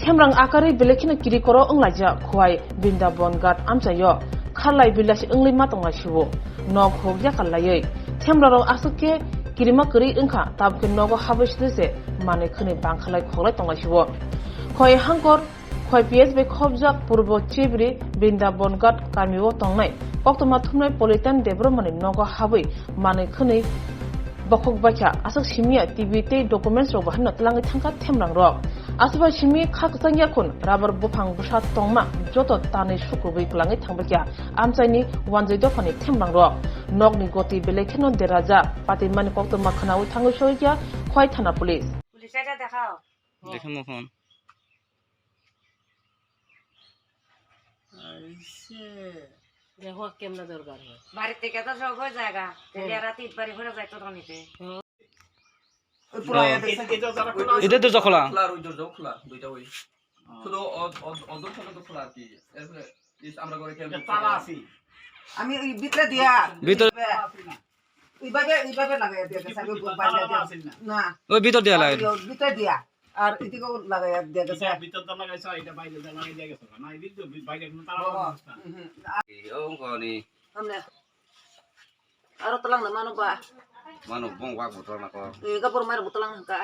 Temrang akari belekina kiri koro englaja kuai Bindabon gat amcayo khalai bilas engli matonga shiwo nog hogya kallayai temrang asake kirima kiri engka tabke nogo habishdese mane khani bangkhalai khoglai tonga shiwo koi hangkor koi PSB khobjak purbo chibri Bindabon gat kamiwo tongnai oktoma thumnai politan development nogo habai mane khani bakok bacha asak simia TV te documents ro bahna tlangi thangka temrang ro asaba simi khak sangya khun rabar bufang busha tongma joto tani sukrubai klangi thangbakya amchaini wanjai dofani temrang ro nokni goti belekeno deraja patimani koktoma khanawi thangu soikya khoi thana police এটা দেখাও দেখো মোহন দেখো কেমন দরকার বাড়ি থেকে তো সব হয়ে জায়গা তাহলে রাতে বাড়ি ঘরে যাইতো তো নিতে এটা তো খোলা খোলা ওই দরজাও খোলা দুইটা ওই শুধু অদর্শনটা তো খোলা আর কি এরপরে আমরা করে খেয়াল তালা আছে আমি ওই ভিতরে দিয়া ভিতরে এইভাবে লাগাই দিয়া গেছে আমি বাইরে দিয়া না ওই ভিতর দিয়া লাগে ভিতরে দিয়া আর এদিকেও লাগাই দিয়া গেছে ভিতর তো লাগাইছ এটা বাইরে লাগাই দিয়া গেছে না এই তো বাইরে কোনো তালা ও কোনি আমনে আর তলাং না মানো বা মানো বং ওয়াক বতর না কো এই কাপড় মার বতলাং ka